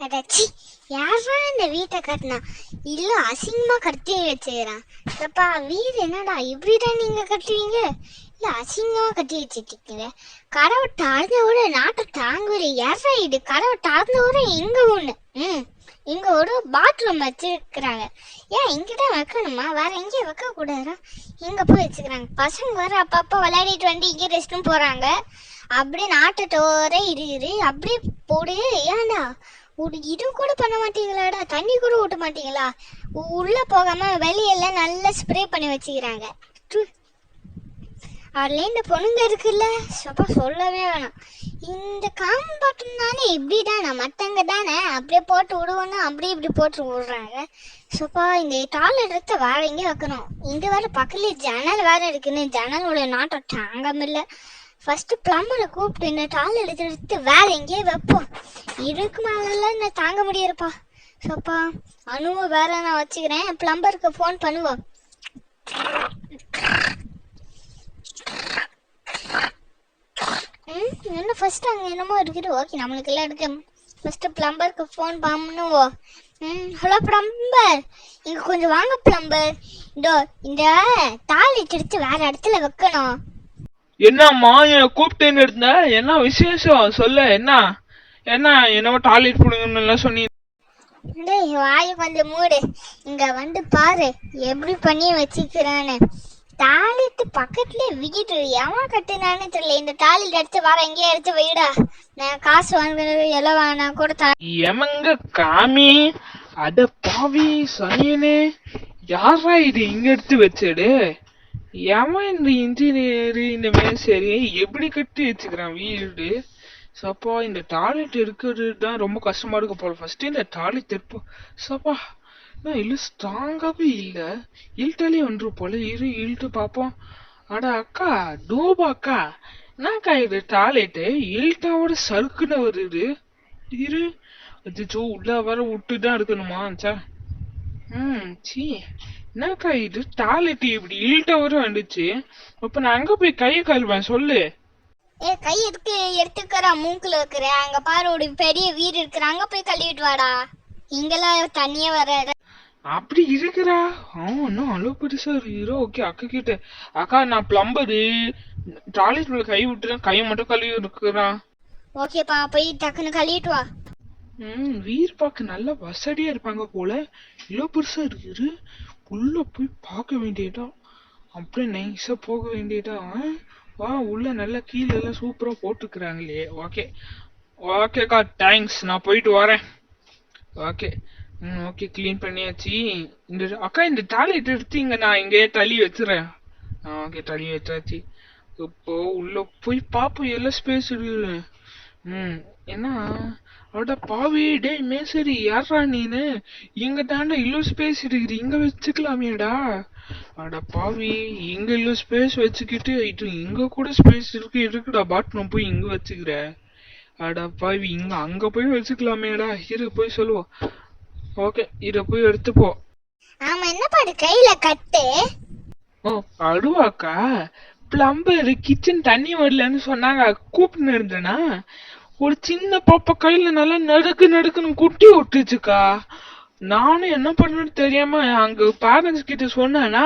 அடச்சி, யாரா இந்த வீட்டை கட்டினா? இல்ல அசிங்கமா கட்டி வச்சுக்கிறான். அப்பா வீடு என்னடா இப்படிதான் நீங்க கட்டுவீங்க? இல்ல அசிங்கமா கட்டி வச்சுட்டீங்க. கதவை தாழ்ந்த விட நாட்டை தாங்குற யாரா இது? கதவை தாழ்ந்த விட இங்க ஒண்ணு இங்க ஒரு பாத்ரூம் வச்சிருக்கிறாங்க. ஏன் இங்கதான் வைக்கணுமா? வேற எங்கேயும் வைக்க கூடாதா? இங்க போய் வச்சுக்கிறாங்க. பசங்க வேற அப்பப்ப விளையாடிட்டு வந்து இங்கே ரெஸ்ட்டும் போறாங்க. அப்படியே நாட்டத்தோட இருக்குது. அப்படியே போடு. ஏன்டா ஒரு இது கூட பண்ண மாட்டீங்களாடா? தண்ணி கூட ஊட்ட மாட்டீங்களா? உள்ள போகாம வெளியெல்லாம் நல்லா ஸ்ப்ரே பண்ணி வச்சுக்கிறாங்க. அதுல இந்த பொண்ணுங்க இருக்குல்ல, சொல்லவே வேணாம். இந்த காம்பாட்டம் தானே இப்படிதானே, மத்தவங்க தானே அப்படியே போட்டு விடுவோன்னு அப்படியே இப்படி போட்டு விடுறாங்க. இந்த டாய்லெட் எடுத்து வேற எங்கேயும் வைக்கணும். இங்க வேற பக்கத்துல ஜன்னல் வேற இருக்குன்னு ஜன்னலோட நாட்டம் தாங்கமில்ல. ஃபர்ஸ்ட் பிளம்பரை கூப்பிட்டு இந்த டாய்லெட் எடுத்து வேற எங்கேயே வைப்போம். இதுக்கு மேலாம் என்ன தாங்க முடியாதுப்பா. அணுவை வேற நான் வச்சுக்கிறேன். பிளம்பருக்கு ஃபோன் பண்ணுவோம். என்ன ஃபர்ஸ்ட் அங்கே என்னமோ இருக்குது. ஓகே நம்மளுக்கு எல்லாம் இருக்கு. ஃபர்ஸ்ட் பிளம்பருக்கு ஃபோன் பண்ணுவோம். ஹலோ பிளம்பர், இங்க கொஞ்சம் வாங்க பிளம்பர். இந்த டாய்லெட் எடுத்து வேற இடத்துல வைக்கணும். என்னம்மா கூப்பிட்டேன்னு இருந்த? என்ன விசேஷம் சொல்ல? என்னவோ டாய்லெட் போடுங்கன்னு சொன்னீங்க. வாயு கொஞ்சம் மூடு. இங்க வந்து பாரு எப்படி பண்ணி வச்சுக்கிறான்னு. டாய்லெட் பக்கத்துல வீடு எவன் கட்டுனான்னு தெரியல. இந்த டாய்லெட் எடுத்து வர எங்கேயே எடுத்து வைடா. நான் காசு வாங்குறது எல்லாம் வேணாம் கூட. எமங்க காமி அட பாவி சனியனே, யாரா இது இங்க எடுத்து வச்சடு? எவன் இந்த இன்ஜினியர் இந்த மேசரி எப்படி கட்டி வச்சுக்கிறான் வீடு? இந்த டாய்லெட் இருக்கிறது தான் ரொம்ப கஷ்டமா இருக்கு போல. ஃபர்ஸ்ட் இந்த டாய்லெட் இருப்போம். இல்ல ஸ்ட்ராங்காவே இல்ல, இல்ட்டாலே வந்துரு போல. இழுட்டு பாப்போம். அட அக்கா டூபா அக்கா, என்னக்கா இது டாய்லெட்டு இல்ட்டாவோட சறுக்குன்னு வருது. அச்சோ உள்ள வர விட்டுதான் இருக்கணுமா? என்னக்கா இது டாய்லெட் இப்படி இல்ட்டவர வந்துச்சு. அப்ப நான் அங்க போய் கையை கழுவேன் சொல்லு. கை எதுக்கு எடுத்துக்கிறா? மூக்குல வைக்கிற அங்க பாரு ஒரு பெரிய வீடு இருக்கிற, அங்க போய் கழுவிட்டு வாடா. இங்கெல்லாம் தண்ணியே வர அப்படி இருக்கிறா? இன்னும் அளவு பெருசா இருக்கிறோ. ஓகே அக்கா கிட்ட, அக்கா நான் பிளம்பரு, டாய்லெட் மேல கை விட்டுறேன், கையை மட்டும் கழுவி இருக்கிறான். ஓகேப்பா போய் டக்குன்னு கழுவிட்டு வா. வீர் பார்க்க நல்லா வசதியா இருப்பாங்க போல. இவ்வளவு பெருசா இருக்குது. உள்ள போய் பார்க்க வேண்டியதா, அப்படியே நைஸா போக வேண்டியதா. வா உள்ள நல்லா கீழே எல்லாம் சூப்பரா போட்டுக்கிறாங்களே. ஓகேக்கா தேங்க்ஸ், நான் போயிட்டு வரேன். ஓகே கிளீன் பண்ணியாச்சு. அக்கா இந்த டாய்லெட் எடுத்து நான் இங்கே தள்ளி வச்சுறேன். ஓகே தள்ளி வச்சாச்சு. இப்போ உள்ள போய் பாப்போம் எல்லாம் ஸ்பேஸ் இருக்குது. என்ன அவட பாவி டே மேசரி, யாரா நீனு? இங்க தாண்டா இவ்வளவு ஸ்பேஸ் இருக்குது, இங்க வச்சுக்கலாமேடா. அட பாவி, இங்க இவ்வளவு ஸ்பேஸ் வச்சுக்கிட்டு இங்க கூட ஸ்பேஸ் இருக்குடா. பாத்ரூம் போய் இங்க வச்சுக்கிற. அட பாவி, இங்க அங்க போய் வச்சுக்கலாமேடா. இரு போய் சொல்லுவோம். ஓகே இத போய் எடுத்துப்போ. ஆமா என்ன பாடு கையில கட்டு. அடுவாக்கா பிளம்பர் கிச்சன் தண்ணி வரலன்னு சொன்னாங்க, கூப்பிட்டு இருந்தேனா. ஒரு சின்ன பாப்பா கையில நல்லா நடுக்குன்னு குட்டி விட்டுச்சுக்கா. நானும் என்ன பண்ணணும்னு தெரியாம அங்க பேரண்ட்ஸ் கிட்ட சொன்னேன்னா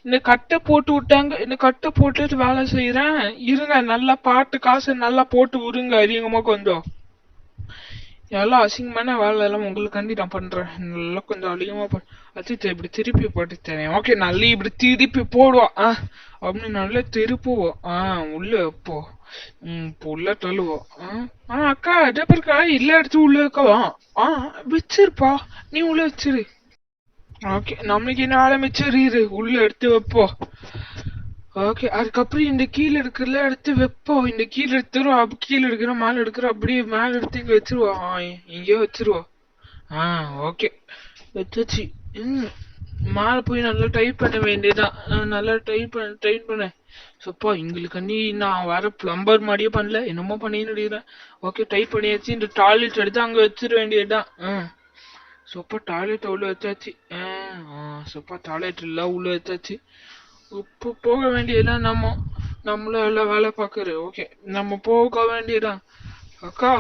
இந்த கட்டை போட்டு விட்டாங்க. இந்த கட்டை போட்டுட்டு வேலை செய்யறேன், இருங்க நல்லா பாட்டு காசு நல்லா போட்டு விடுங்க அதிகமா கொஞ்சம். எல்லாம் அசிங்கமான வேலை எல்லாம் உங்களுக்காண்டி நான் பண்றேன். நல்லா கொஞ்சம் அதிகமா அச்சிச்சு இப்படி திருப்பி போட்டு தரேன். ஓகே நல்லா இப்படி திருப்பி போடுவோம். அப்படின்னு நல்லா திருப்புவோம். உள்ள வைப்போ. இப்போ உள்ள தள்ளுவோம். அக்கா அதே இருக்கா இல்ல எடுத்து உள்ள வைக்கலாம். வச்சிருப்பா, நீ உள்ள வச்சிரு. ஓகே நம்மளுக்கு என்ன ஆரம்பிச்சிரு, உள்ள எடுத்து வைப்போம். ஓகே அதுக்கப்புறம் இந்த கீழே எடுக்கிறல எடுத்து வைப்போம். இந்த கீழே எடுத்துரும், கீழே எடுக்கிற மேல எடுக்கிற, அப்படியே மேல எடுத்து இங்க வச்சிருவோம். இங்கேயோ வச்சிருவோம். ஓகே வச்சாச்சு. மேல போய் நல்லா டைட் பண்ண வேண்டியதான். நல்லா டைட் பண்ண. எங்களுக்கு நான் வர பிளம்பர் மாதிரியே பண்ணல, என்னமோ பண்ணிடுறேன். ஓகே டைட் பண்ணியாச்சு. இந்த டாய்லெட் எடுத்து அங்க வச்சிட வேண்டியதுதான். டாய்லெட் உள்ள வச்சாச்சு. டாய்லெட் எல்லாம் உள்ள வச்சாச்சு. இப்போ போக வேண்டியதான். நம்மள எல்லாம் வேலை பாக்குற. ஓகே நம்ம போக வேண்டியதான். அக்கா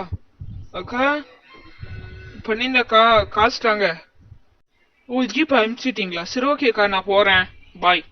பண்ணியிருந்தக்கா, காசு தாங்க. ஓ, ஜிபே அனுப்பிச்சிட்டீங்களா? சரி, ஓகேக்கா, நான் போறேன். பாய்.